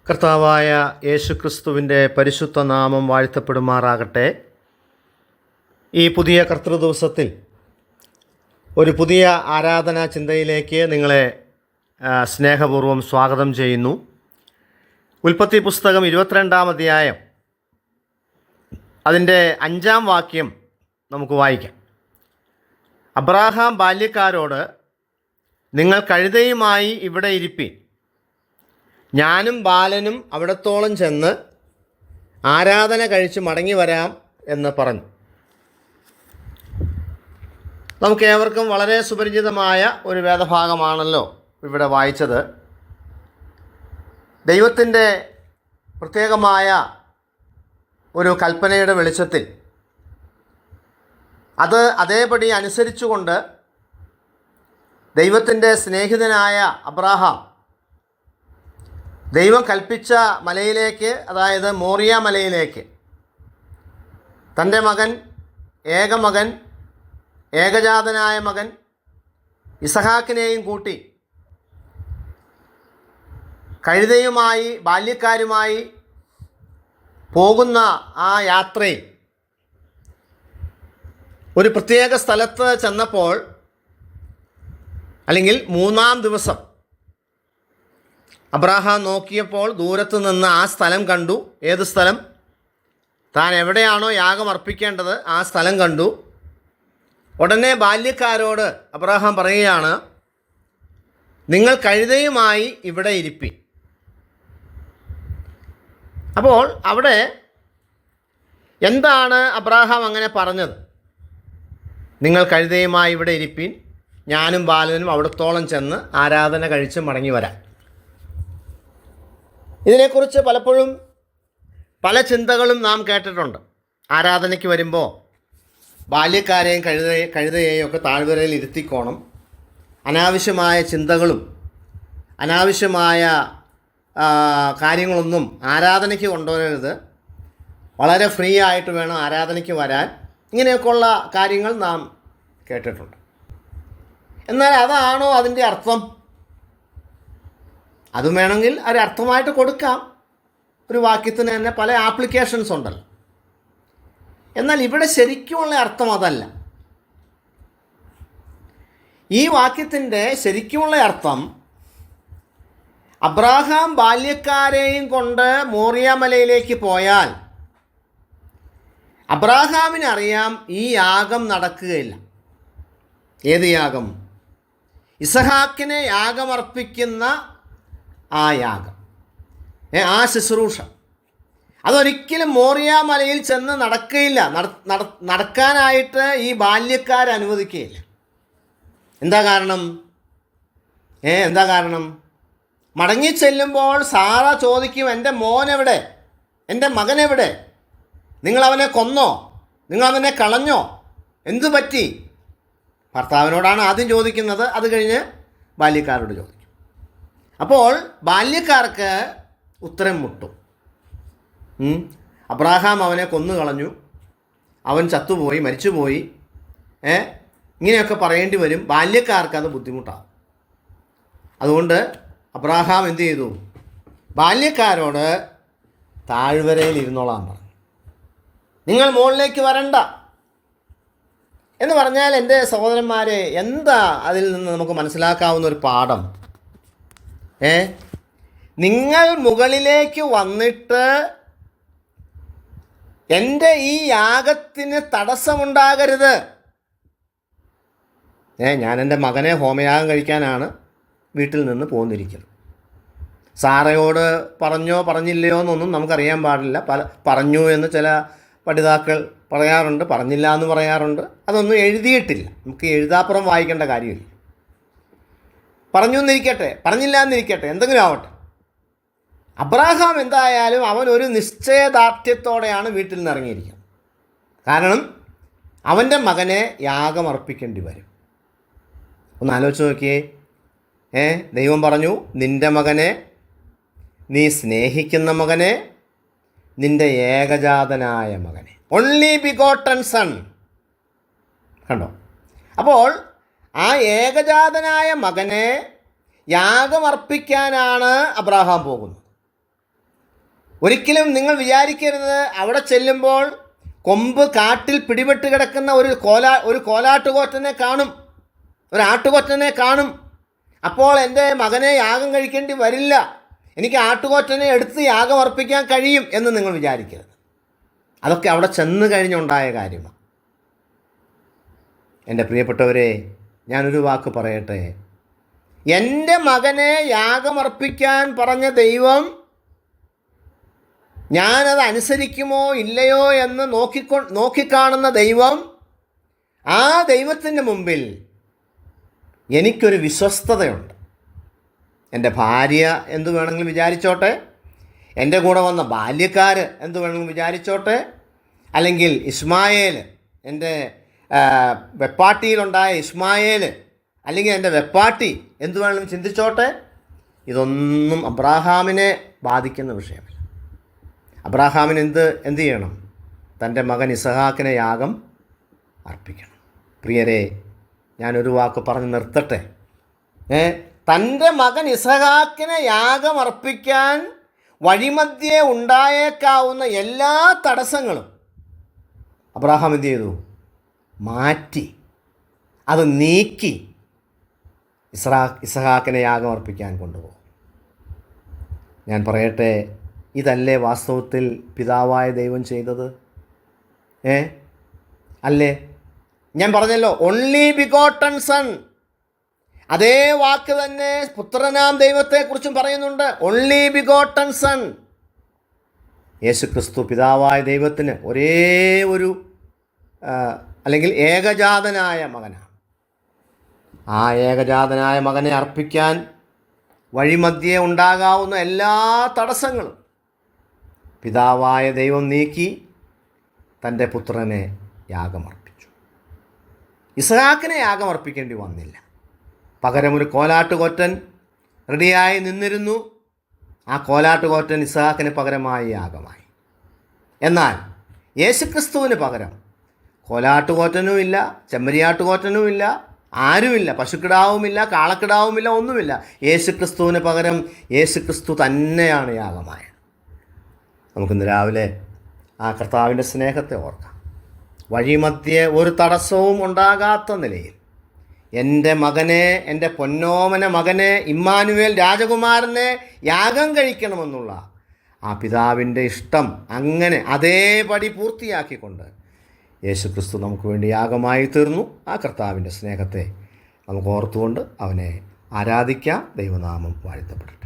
കർത്താവായ യേശുക്രിസ്തുവിൻ്റെ പരിശുദ്ധ നാമം വാഴ്ത്തപ്പെടുമാറാകട്ടെ. ഈ പുതിയ കർത്തൃദിവസത്തിൽ ഒരു പുതിയ ആരാധനാ ചിന്തയിലേക്ക് നിങ്ങളെ സ്നേഹപൂർവ്വം സ്വാഗതം ചെയ്യുന്നു. ഉൽപ്പത്തി പുസ്തകം 22-ാം അധ്യായം അതിൻ്റെ 5-ാം വാക്യം നമുക്ക് വായിക്കാം. അബ്രാഹാം ബാല്യക്കാരോട്, നിങ്ങൾ കഴുതയുമായി ഇവിടെ ഇരിപ്പീൻ, ഞാനും ബാലനും അവിടത്തോളം ചെന്ന് ആരാധന കഴിച്ച് മടങ്ങി വരാം എന്ന് പറഞ്ഞു. നമുക്കേവർക്കും വളരെ സുപരിചിതമായ ഒരു വേദഭാഗമാണല്ലോ ഇവിടെ വായിച്ചത്. ദൈവത്തിൻ്റെ പ്രത്യേകമായ ഒരു കൽപ്പനയുടെ വെളിച്ചത്തിൽ അത് അതേപടി അനുസരിച്ചുകൊണ്ട് ദൈവത്തിൻ്റെ സ്നേഹിതനായ അബ്രാഹാം ദൈവം കൽപ്പിച്ച മലയിലേക്ക്, അതായത് മോറിയ മലയിലേക്ക് തൻ്റെ മകൻ, ഏകജാതനായ മകൻ ഇസഹാക്കിനെയും കൂട്ടി കഴുതയുമായി ബാല്യക്കാരുമായി പോകുന്ന ആ യാത്രയിൽ ഒരു പ്രത്യേക സ്ഥലത്ത് ചെന്നപ്പോൾ, അല്ലെങ്കിൽ 3-ാം ദിവസം അബ്രാഹാം നോക്കിയപ്പോൾ ദൂരത്ത് നിന്ന് ആ സ്ഥലം കണ്ടു. ഏത് സ്ഥലം? താൻ എവിടെയാണോ യാഗം അർപ്പിക്കേണ്ടത് ആ സ്ഥലം കണ്ടു. ഉടനെ ബാല്യക്കാരോട് അബ്രാഹാം പറയുകയാണ്, നിങ്ങൾ കഴുതയുമായി ഇവിടെ ഇരിപ്പി. അപ്പോൾ അവിടെ എന്താണ് അബ്രാഹാം അങ്ങനെ പറഞ്ഞത്? നിങ്ങൾ കഴുതയുമായി ഇവിടെ ഇരിപ്പീൻ, ഞാനും ബാലനും അവിടത്തോളം ചെന്ന് ആരാധന കഴിച്ച് മടങ്ങി വരാം. ഇതിനെക്കുറിച്ച് പലപ്പോഴും പല ചിന്തകളും നാം കേട്ടിട്ടുണ്ട്. ആരാധനയ്ക്ക് വരുമ്പോൾ ബാല്യക്കാരെയും കഴുതയെയും ഒക്കെ താഴ്വരയിൽ ഇരുത്തിക്കോണം, അനാവശ്യമായ ചിന്തകളും അനാവശ്യമായ കാര്യങ്ങളൊന്നും ആരാധനയ്ക്ക് കൊണ്ടുവരരുത്, വളരെ ഫ്രീ ആയിട്ട് വേണം ആരാധനയ്ക്ക് വരാൻ, ഇങ്ങനെയൊക്കെയുള്ള കാര്യങ്ങൾ നാം കേട്ടിട്ടുണ്ട്. എന്നാൽ അതാണോ അതിൻ്റെ അർത്ഥം? അതും വേണമെങ്കിൽ ഒരർത്ഥമായിട്ട് കൊടുക്കാം. ഒരു വാക്യത്തിന് തന്നെ പല ആപ്ലിക്കേഷൻസ് ഉണ്ടല്ലോ. എന്നാൽ ഇവിടെ ശരിക്കുമുള്ള അർത്ഥം അതല്ല. ഈ വാക്യത്തിൻ്റെ ശരിക്കുമുള്ള അർത്ഥം, അബ്രാഹാം ബാല്യക്കാരെയും കൊണ്ട് മോറിയ മലയിലേക്ക് പോയാൽ അബ്രാഹാമിനറിയാം ഈ യാഗം നടക്കുകയില്ല. ഏത് യാഗം? ഇസഹാക്കിനെ യാഗമർപ്പിക്കുന്ന ആ യാഗം, ആ ശുശ്രൂഷ, അതൊരിക്കലും മോറിയ മലയിൽ ചെന്ന് നടക്കുകയില്ല. നടക്കാനായിട്ട് ഈ ബാല്യക്കാർ അനുവദിക്കുകയില്ല. എന്താ കാരണം? എന്താ കാരണം? മടങ്ങിച്ചെല്ലുമ്പോൾ സാറ ചോദിക്കും, എൻ്റെ മോൻ എവിടെ? എൻ്റെ മകൻ എവിടെ? നിങ്ങളവനെ കൊന്നോ? നിങ്ങളവനെ കളഞ്ഞോ? എന്തു പറ്റി? ഭർത്താവിനോടാണ് ആദ്യം ചോദിക്കുന്നത്, അത് കഴിഞ്ഞ് ബാല്യക്കാരോട് ചോദിക്കും. അപ്പോൾ ബാല്യക്കാർക്ക് ഉത്തരം മുട്ടും. അബ്രാഹാം അവനെ കൊന്നു കളഞ്ഞു, അവൻ ചത്തുപോയി, മരിച്ചുപോയി, ഇങ്ങനെയൊക്കെ പറയേണ്ടി വരും. ബാല്യക്കാർക്ക് അത് ബുദ്ധിമുട്ടാകും. അതുകൊണ്ട് അബ്രാഹാം എന്തു ചെയ്തു? ബാല്യക്കാരോട് താഴ്വരയിൽ ഇരുന്നോളാൻ പറഞ്ഞു. നിങ്ങൾ മുകളിലേക്ക് വരണ്ട എന്ന് പറഞ്ഞാൽ, എൻ്റെ സഹോദരന്മാരെ, എന്താ അതിൽ നിന്ന് നമുക്ക് മനസ്സിലാക്കാവുന്ന ഒരു പാഠം? നിങ്ങൾ മുകളിലേക്ക് വന്നിട്ട് എൻ്റെ ഈ യാഗത്തിന് തടസ്സമുണ്ടാകരുത്. ഞാൻ എൻ്റെ മകനെ ഹോമയാഗം കഴിക്കാനാണ് വീട്ടിൽ നിന്ന് പോന്നിരിക്കുന്നത്. സാറയോട് പറഞ്ഞോ പറഞ്ഞില്ലയോ എന്നൊന്നും നമുക്കറിയാൻ പാടില്ല. പറഞ്ഞു എന്ന് ചില പഠിതാക്കൾ പറയാറുണ്ട്, പറഞ്ഞില്ല എന്ന് പറയാറുണ്ട്. അതൊന്നും എഴുതിയിട്ടില്ല. നമുക്ക് എഴുതാപ്പുറം വായിക്കേണ്ട കാര്യമില്ല. പറഞ്ഞു എന്നിരിക്കട്ടെ, പറഞ്ഞില്ല എന്നിരിക്കട്ടെ, എന്തെങ്കിലും ആവട്ടെ. അബ്രാഹാം എന്തായാലും അവൻ ഒരു നിശ്ചയദാർഢ്യത്തോടെയാണ് വീട്ടിൽ നിന്ന് ഇറങ്ങിയിരിക്കുന്നത്. കാരണം അവൻ്റെ മകനെ യാഗമർപ്പിക്കേണ്ടി വരും. ഒന്ന് ആലോചിച്ച് നോക്കിയേ. ദൈവം പറഞ്ഞു, നിൻ്റെ മകനെ, നീ സ്നേഹിക്കുന്ന മകനെ, നിൻ്റെ ഏകജാതനായ മകനെ, ഓൺലി ബിഗോട്ടൺ സൺ. കണ്ടോ? അപ്പോൾ ആ ഏകജാതനായ മകനെ യാഗമർപ്പിക്കാനാണ് അബ്രാഹാം പോകുന്നത്. ഒരിക്കലും നിങ്ങൾ വിചാരിക്കരുത് അവിടെ ചെല്ലുമ്പോൾ കൊമ്പ് കാട്ടിൽ പിടിപെട്ട് കിടക്കുന്ന ഒരു കോലാട്ടുകൊറ്റനെ കാണും, ഒരു ആട്ടുകൊറ്റനെ കാണും. അപ്പോൾ എൻ്റെ മകനെ യാഗം കഴിക്കേണ്ടി വരില്ല, എനിക്ക് ആട്ടുകൊറ്റനെ എടുത്ത് യാഗം അർപ്പിക്കാൻ കഴിയും എന്ന് നിങ്ങൾ വിചാരിക്കരുത്. അതൊക്കെ അവിടെ ചെന്ന് കഴിഞ്ഞുണ്ടായ കാര്യമാണ്. എൻ്റെ പ്രിയപ്പെട്ടവരെ, ഞാനൊരു വാക്ക് പറയട്ടെ. എൻ്റെ മകനെ യാഗമർപ്പിക്കാൻ പറഞ്ഞ ദൈവം ഞാനത് അനുസരിക്കുമോ ഇല്ലയോ എന്ന് നോക്കിക്കാണുന്ന ദൈവം, ആ ദൈവത്തിൻ്റെ മുമ്പിൽ എനിക്കൊരു വിശ്വസ്തതയുണ്ട്. എൻ്റെ ഭാര്യ എന്തു വേണമെങ്കിലും വിചാരിച്ചോട്ടെ, എൻ്റെ കൂടെ വന്ന ബാല്യക്കാർ എന്തു വേണമെങ്കിലും വിചാരിച്ചോട്ടെ, അല്ലെങ്കിൽ ഇസ്മായേൽ, എൻ്റെ വെപ്പാട്ടിയിലുണ്ടായ ഇസ്മായേൽ, അല്ലെങ്കിൽ എൻ്റെ വെപ്പാട്ടി എന്തു വേണമെങ്കിലും ചിന്തിച്ചോട്ടെ. ഇതൊന്നും അബ്രാഹാമിനെ ബാധിക്കുന്ന വിഷയമല്ല. അബ്രാഹാമിന് എന്ത് ചെയ്യണം? തൻ്റെ മകൻ ഇസഹാക്കിനെ യാഗം അർപ്പിക്കണം. പ്രിയരെ, ഞാനൊരു വാക്ക് പറഞ്ഞ് നിർത്തട്ടെ. തൻ്റെ മകൻ ഇസഹാക്കിനെ യാഗം അർപ്പിക്കാൻ വഴിമധ്യേ ഉണ്ടായേക്കാവുന്ന എല്ലാ തടസ്സങ്ങളും അബ്രാഹാം എന്ത് ചെയ്തു? മാറ്റി, അത് നീക്കി ഇസഹാക്കിനെ യാഗം അർപ്പിക്കാൻ കൊണ്ടുപോകും. ഞാൻ പറയട്ടെ, ഇതല്ലേ വാസ്തവത്തിൽ പിതാവായ ദൈവം ചെയ്തത്? അല്ലേ? ഞാൻ പറഞ്ഞല്ലോ, ഓൺലി ബിഗോട്ടൺ സൺ. അതേ വാക്ക് തന്നെ പുത്രനാം ദൈവത്തെക്കുറിച്ചും പറയുന്നുണ്ട്, ഓൺലി ബിഗോട്ടൺ സൺ. യേശുക്രിസ്തു പിതാവായ ദൈവത്തിന് ഒരേ ഒരു അല്ലെങ്കിൽ ഏകജാതനായ മകനാണ്. ആ ഏകജാതനായ മകനെ അർപ്പിക്കാൻ വഴിമധ്യേ ഉണ്ടാകാവുന്ന എല്ലാ തടസ്സങ്ങളും പിതാവായ ദൈവം നീക്കി തൻ്റെ പുത്രനെ യാഗമർപ്പിച്ചു. ഇസഹാക്കിനെ യാഗമർപ്പിക്കേണ്ടി വന്നില്ല. പകരം ഒരു കോലാട്ടുകൊറ്റൻ റെഡിയായി നിന്നിരുന്നു. ആ കോലാട്ടുകൊറ്റൻ ഇസഹാക്കിന് പകരമായി യാഗമായി. എന്നാൽ യേശുക്രിസ്തുവിന് പകരം കോലാട്ടുകൊറ്റനുമില്ല, ചെമ്മരിയാട്ടുകൊറ്റനുമില്ല, ആരുമില്ല, പശുക്കിടാവുമില്ല, കാളക്കിടാവുമില്ല, ഒന്നുമില്ല. യേശുക്രിസ്തുവിന് പകരം യേശുക്രിസ്തു തന്നെയാണ് യാഗമായത്. നമുക്കിന്ന് രാവിലെ ആ കർത്താവിൻ്റെ സ്നേഹത്തെ ഓർക്കാം. വഴിമധ്യേ ഒരു തടസ്സവും ഉണ്ടാകാത്ത നിലയിൽ എൻ്റെ മകനെ, എൻ്റെ പൊന്നോമന മകനെ, ഇമ്മാനുവേൽ രാജകുമാരനെ യാഗം കഴിക്കണമെന്നുള്ള ആ പിതാവിൻ്റെ ഇഷ്ടം അങ്ങനെ അതേപടി പൂർത്തിയാക്കിക്കൊണ്ട് യേശുക്രിസ്തു നമുക്ക് വേണ്ടി യാഗമായി തീർന്നു. ആ കർത്താവിൻ്റെ സ്നേഹത്തെ നമുക്ക് ഓർത്തുകൊണ്ട് അവനെ ആരാധിക്കാം. ദൈവനാമം വാഴ്ത്തപ്പെടട്ടെ.